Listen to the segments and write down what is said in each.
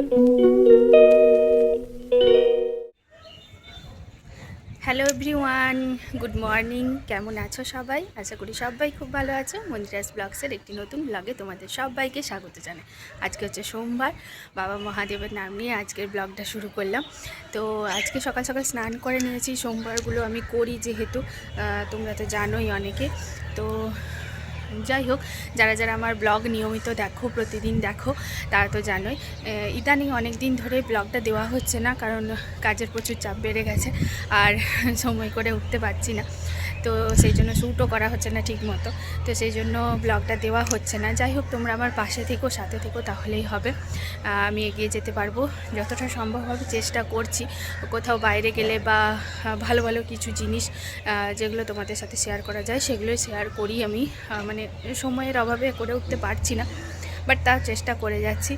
Hello everyone, good morning. কেমন আছো সবাই? আশা করি সবাই খুব ভালো আছো। মন্দিরাস ব্লগসের একটি নতুন ব্লগে তোমাদের সবাইকে স্বাগত জানাই। আজকে হচ্ছে সোমবার, বাবা মহাদেবের নাম নিয়ে আজকের ব্লগটা শুরু করলাম। তো আজকে সকাল সকাল স্নান করে নিয়েছি। সোমবারগুলো আমি করি যেহেতু, তোমরা তো জানোই অনেকে। তো যাই হোক, যারা যারা আমার ব্লগ নিয়মিত দেখো, প্রতিদিন দেখো, তারা তো জানোই। ইদানিং অনেক দিন ধরে ব্লগটা দেওয়া হচ্ছে না, কারণ কাজের প্রচুর চাপ বেড়ে গেছে আর সময় করে উঠতে পারছি না। তো সেই জন্য শ্যুটও করা হচ্ছে না ঠিক মতো। তো সেই জন্য ব্লগটা দেওয়া হচ্ছে না। যাই হোক, তোমরা আমার পাশে থেকো, সাথে থেকো, তাহলেই হবে। আমি এগিয়ে যেতে পারবো, যতটা সম্ভব হবে চেষ্টা করছি। কোথাও বাইরে গেলে বা ভালো ভালো কিছু জিনিস যেগুলো তোমাদের সাথে শেয়ার করা যায় সেগুলোই শেয়ার করি আমি। মানে সময়ের অভাবে করে উঠতে পারছি না, বাট তার চেষ্টা করে যাচ্ছি।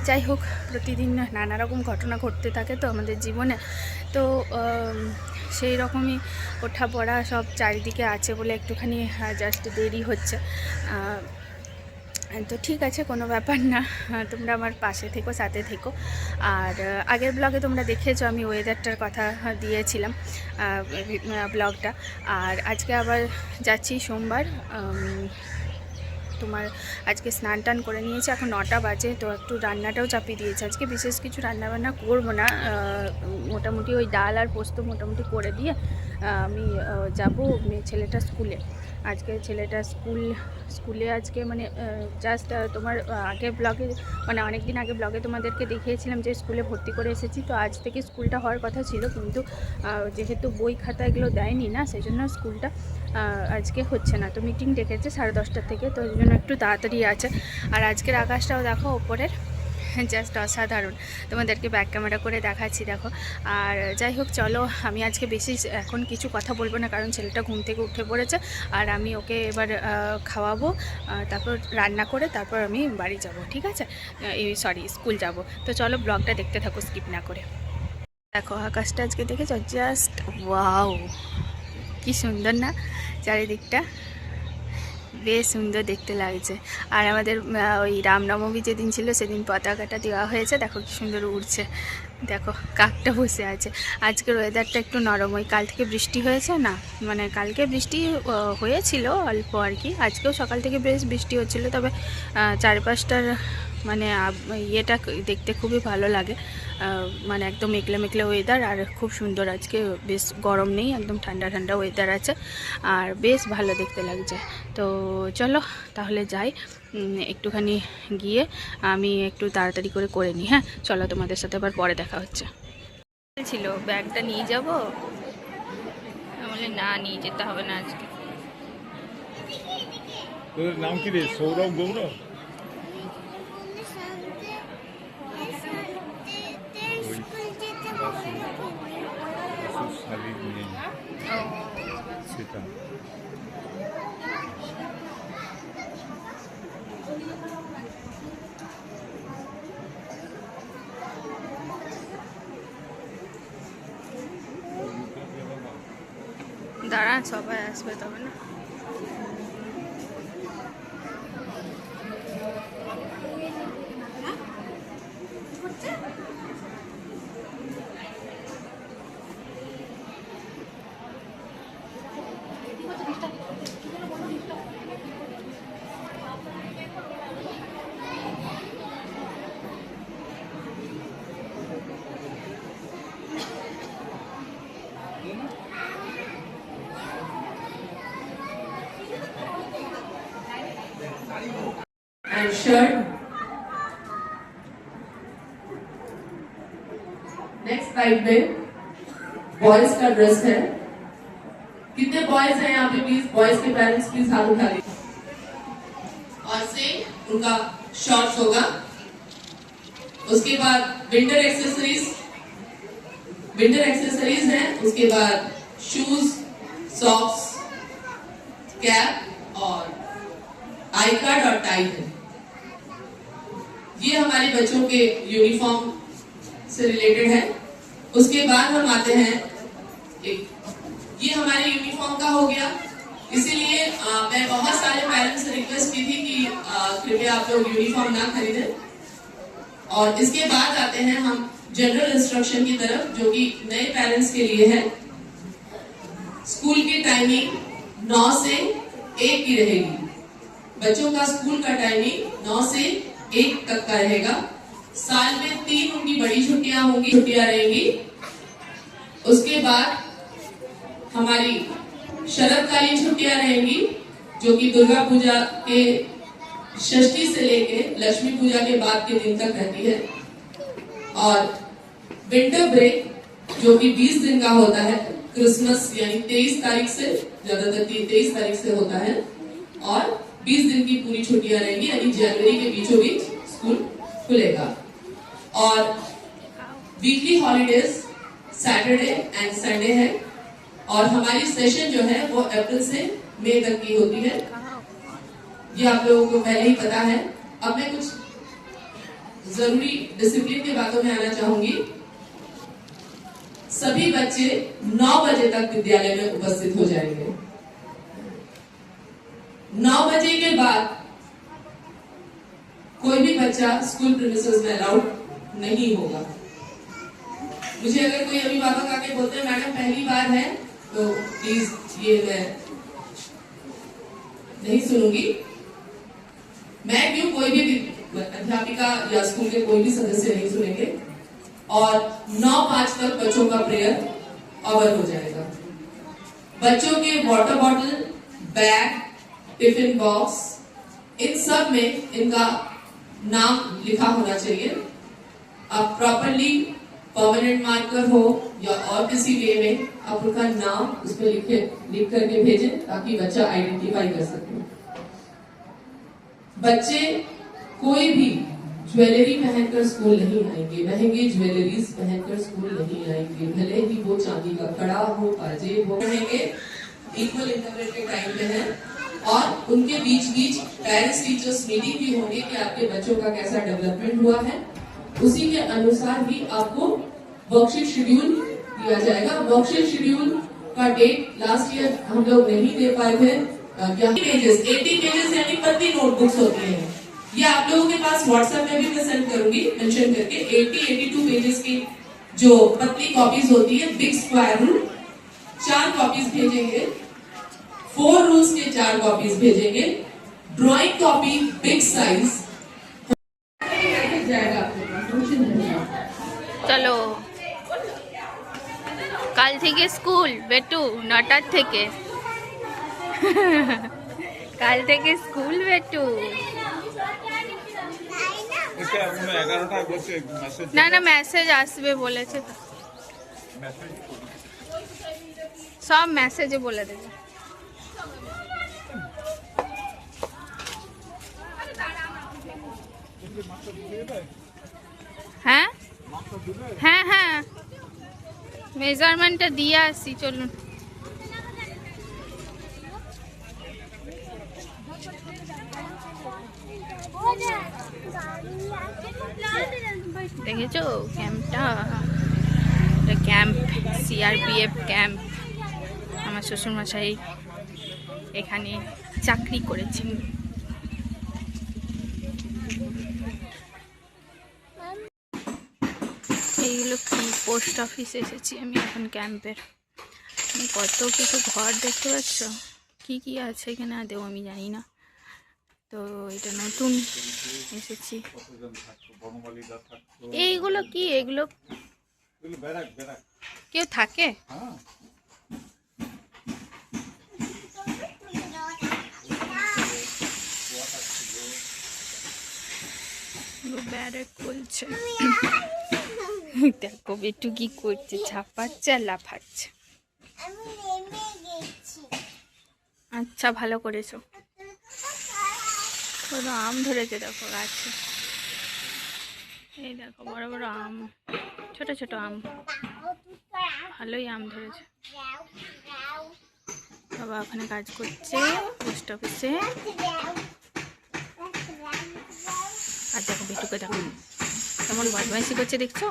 যাই হোক, প্রতিদিন নানা রকম ঘটনা ঘটতে থাকে তো আমাদের জীবনে। তো সেই রকমই ওঠা পড়া সব চারিদিকে আছে বলে একটুখানি জাস্ট দেরি হচ্ছে। তো ঠিক আছে, কোনো ব্যাপার না, তোমরা আমার পাশে থেকো, সাথে থেকো। আর আগের ব্লগে তোমরা দেখেছো আমি ওয়েদারটার কথা দিয়েছিলাম ব্লগটা। আর আজকে আবার যাচ্ছি সোমবার। তোমার আজকে স্নান টান করে নিয়েছি, এখন 9টা বাজে। তো একটু রান্নাটাও চাপিয়ে দিয়েছে। আজকে বিশেষ কিছু রান্নাবান্না করবো না, মোটামুটি ওই ডাল আর পোস্ত মোটামুটি করে দিয়ে আমি যাবো ছেলেটা স্কুলে। আজকে ছেলেটা স্কুলে আজকে মানে জাস্ট তোমার আগে ব্লগে, মানে অনেক দিন আগে ব্লগে তোমাদেরকে দেখিয়েছিলাম যে স্কুলে ভর্তি করে এসেছি। তো আজ থেকে স্কুলটা হওয়ার কথা ছিল, কিন্তু যেহেতু বই খাতা এগুলো দেয়নি না, সেই জন্য স্কুলটা আজকে হচ্ছে না। তো মিটিং ডেকেছে 10:30 থেকে, তো ওই জন্য একটু তাড়াতাড়ি আছে। আর আজকের আকাশটাও দেখো ওপরের, জাস্ট অসাধারণ। তোমাদেরকে ব্যাক ক্যামেরা করে দেখাচ্ছি, দেখো। আর যাই হোক, চলো, আমি আজকে বেশি এখন কিছু কথা বলবো না, কারণ ছেলেটা ঘুম থেকে উঠে পড়েছে। আর আমি ওকে এবার খাওয়াবো, তারপর রান্না করে তারপর আমি বাড়ি যাব, ঠিক আছে? স্কুল যাব। তো চলো, ব্লগটা দেখতে থাকো স্কিপ না করে। দেখো আকাশটা আজকে দেখেছো, জাস্ট ওয়াও, কি সুন্দর না চারিদিকটা, বেশ সুন্দর দেখতে লাগছে। আর আমাদের ওই রামনবমী যেদিন ছিল সেদিন পতাকাটা দেওয়া হয়েছে, দেখো কি সুন্দর উড়ছে। দেখো কাকটা বসে আছে। আজকের ওয়েদারটা একটু নরম, ওই কাল থেকে বৃষ্টি হয়েছে না, মানে কালকে বৃষ্টি হয়েছিল অল্প আর কি। আজকেও সকাল থেকে বেশ বৃষ্টি হচ্ছিল, তবে চারপাশটার মানে ইয়েটা দেখতে খুবই ভালো লাগে। মানে একদম মেঘলা মেঘলা ওয়েদার, আর খুব সুন্দর। আজকে বেশ গরম নেই, একদম ঠান্ডা ঠান্ডা ওয়েদার আছে, আর বেশ ভালো দেখতে লাগছে। তো চলো তাহলে যাই, একটুখানি গিয়ে আমি একটু তাড়াতাড়ি করে নিই। হ্যাঁ চলো, তোমাদের সাথে আবার পরে দেখা হচ্ছে। ছিল ব্যাগটা নিয়ে যাব, বলে না নিয়ে যেতে হবে না আজকে। তোর নাম কি রে? সৌরভ গৌরব? শালিক নেই সেটা। দাঁড়া, সবাই আসবে তবে না। And shirt. नेक्स्ट स्लाइड में बॉयज का ड्रेस है। कितने बॉयज हैं यहाँ पे? प्लीज बॉयज के पेरेंट्स प्लीज हाथ उठा लीजिए। और से उनका शॉर्ट्स होगा। उसके बाद विंटर एक्सेसरीज है। उसके बाद शूज, सॉक्स, कैप और आई कार्ड और टाई है। ये हमारे बच्चों के यूनिफॉर्म से रिलेटेड है। उसके बाद हम आते हैं ये हमारे यूनिफॉर्म का हो गया। इसीलिए मैं बहुत सारे पेरेंट्स से रिक्वेस्ट की थी कि कृपया आप लोग यूनिफॉर्म ना खरीदें। और इसके बाद आते हैं हम जनरल इंस्ट्रक्शन की तरफ, जो कि नए पेरेंट्स के लिए है। स्कूल की टाइमिंग 9 से 1 की रहेगी। बच्चों का स्कूल का टाइमिंग 9 से 1 तक का रहेगा। साल में 3 उनकी बड़ी छुट्टियां होंगी, छुट्टियां रहेंगी। उसके बाद हमारी शरदकालीन छुट्टियां रहेंगी, जो कि दुर्गा पूजा के षष्ठी से लेके लक्ष्मी पूजा के बाद के दिन तक रहती है। और विंटर ब्रेक जो कि 20 दिन का होता है, क्रिसमस यानी 23 तारीख से, ज्यादातर 23 तारीख से होता है, और 20 दिन की पूरी छुट्टियां रहेंगी, यानी जनवरी के बीचों बीच स्कूल खुलेगा। और weekly holidays Saturday and Sunday है। और हमारी सेशन जो है वो अप्रैल से मई तक की होती है, ये आप लोगों को पहले ही पता है। अब मैं कुछ जरूरी डिसिप्लिन की बातों में आना चाहूंगी। सभी बच्चे 9 बजे तक विद्यालय में उपस्थित हो जाएंगे। 9 बजे के बाद कोई भी बच्चा स्कूल प्रीमिसेस में अलाउड नहीं होगा। मुझे अगर कोई अभिभावक आके बोलते हैं मैडम पहली बार है, तो प्लीज ये मैं नहीं सुनूंगी। मैं क्यों, कोई भी अध्यापिका या स्कूल के कोई भी सदस्य नहीं सुनेंगे। और 9:05 तक बच्चों का प्रेयर ओवर हो जाएगा। बच्चों के water bottle, bag, tiffin box, इन सब में इनका नाम लिखा होना चाहिए। आप प्रॉपरली परमानेंट मार्कर हो या और किसी वे में आप उनका नाम उसमें लिख करके भेजें, ताकि बच्चा आइडेंटिफाई कर सके। बच्चे कोई भी ज्वेलरी पहनकर स्कूल नहीं आएंगे, महंगी ज्वेलरीज पहनकर स्कूल नहीं आएंगे, भले ही वो चांदी का कड़ा हो, पाजेब हो। रहेंगे इक्वल इंटरवल के टाइम पे है। और उनके बीच बीच पेरेंट्स टीचर्स मीटिंग भी होगी कि आपके बच्चों का कैसा डेवलपमेंट हुआ है। उसी के अनुसार ही आपको वर्कशीट शेड्यूल दिया जाएगा। वर्कशीट शेड्यूल का डेट लास्ट ईयर हम लोग नहीं दे पाए थे। 80 पेजेस यानी पतली नोटबुक्स होती हैं। ये आप लोगों के पास व्हाट्सएप में भी मैं सेंड करूंगी मेंशन करके। 82 पेजेस की जो पतली कॉपीज होती है, बिग स्क्वायर रूल 4 कॉपीज भेजेंगे, 4 रूल्स के 4 कॉपीज भेजेंगे, ड्राइंग कॉपी बिग साइज जाएगा आपके पास। चलो কাল থেকে স্কুল বেটু 9টার থেকে কাল থেকে স্কুল বেটু না না মেসেজ আসবে বলেছে তো, সব মেসেজে বলে দেবে। হ্যাঁ হ্যাঁ হ্যাঁ মেজারমেন্টটা দিয়ে আসছি, চলুন। দেখেছো ক্যাম্পটা? এটা ক্যাম্প, সিআরপিএফ ক্যাম্প। আমার শ্বশুরমশাই এখানে চাকরি করেছেন। এইগুলো কি পোস্ট অফিস এসেছি আমি এখন ক্যাম্পের। কত কিছু ঘর দেখতে পাচ্ছ, কি কি আছে এখানে আদেও আমি জানি না। তো এটা নতুন এসেছি। এইগুলো কি, এগুলো কেউ থাকে? ব্যারাক বলছে। দেখো বেটু কি করছে, ছাপাচ্ছে আর লাফাচ্ছে। আচ্ছা ভালো করেছো। বড় আম ধরেছে দেখো গাছে, এই দেখো বড় বড় আম, ছোট ছোট আম, ভালোই আম ধরেছে। বাবা ওখানে কাজ করছে পোস্ট অফিসে। আর দেখো বেটুকে দেখো কেমন বদমাইশি করছে, দেখছো?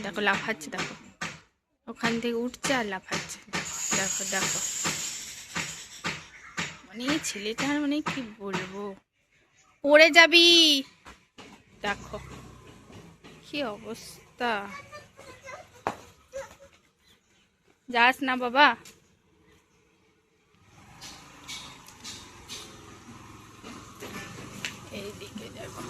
দেখো লাফাচ্ছে, দেখো ওখান থেকে উঠছে আর লাফাচ্ছে। দেখো দেখো মানে ছেলেটার মানে কি বলবো, পড়ে যাবি। দেখো কি অবস্থা, যাস না বাবা। এইদিকে দেখো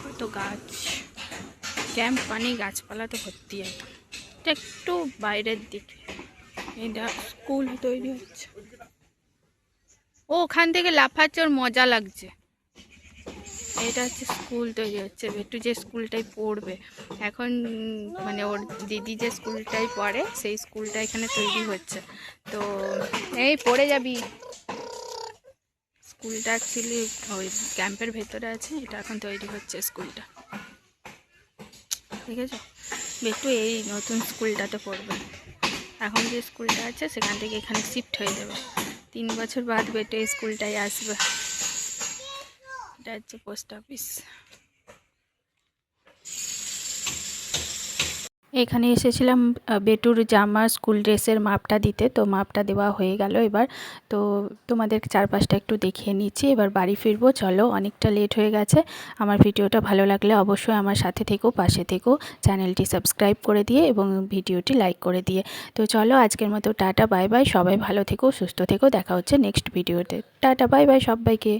কত গাছ, ক্যাম্প পানি গাছপালা তো ভর্তি একদম। এটা একটু বাইরের দিকে, এটা স্কুল তৈরি হচ্ছে। ও ওখান থেকে লাফাচ্ছে, ওর মজা লাগছে। এটা হচ্ছে স্কুল তৈরি হচ্ছে, একটু যে স্কুলটায় পড়বে এখন, মানে ওর দিদি যে স্কুলটায় পড়ে সেই স্কুলটা এখানে তৈরি হচ্ছে। তো এই পড়ে যাবি। স্কুলটা অ্যাকচুয়ালি ওই ক্যাম্পের ভেতরে আছে, এটা এখন তৈরি হচ্ছে স্কুলটা, ঠিক আছে। বেটু এই নতুন স্কুলটাতে পড়বে, এখন যে স্কুলটা আছে সেখান থেকে এখানে শিফট হয়ে যাবে। 3 বছর বাদ বেটু এই স্কুলটায় আসবে। এটা হচ্ছে পোস্ট অফিস। এখানে এসেছিলাম বেটুর জামা স্কুল ড্রেসের মাপটা দিতে, তো মাপটা দেওয়া হয়ে গেল এবার। তো তোমাদের চারপাশটা একটু দেখিয়ে নিচ্ছি, এবার বাড়ি ফিরবো। চলো, অনেকটা লেট হয়ে গেছে। আমার ভিডিওটা ভালো লাগলে অবশ্যই আমার সাথে থেকো, পাশে থেকো, চ্যানেলটি সাবস্ক্রাইব করে দিয়ে এবং ভিডিওটি লাইক করে দিয়ে। তো চলো, আজকের মতো টাটা বাই বাই, সবাই ভালো থেকো, সুস্থ থেকো, দেখা হচ্ছে নেক্সট ভিডিওতে। টাটা বাই বাই সবাইকে।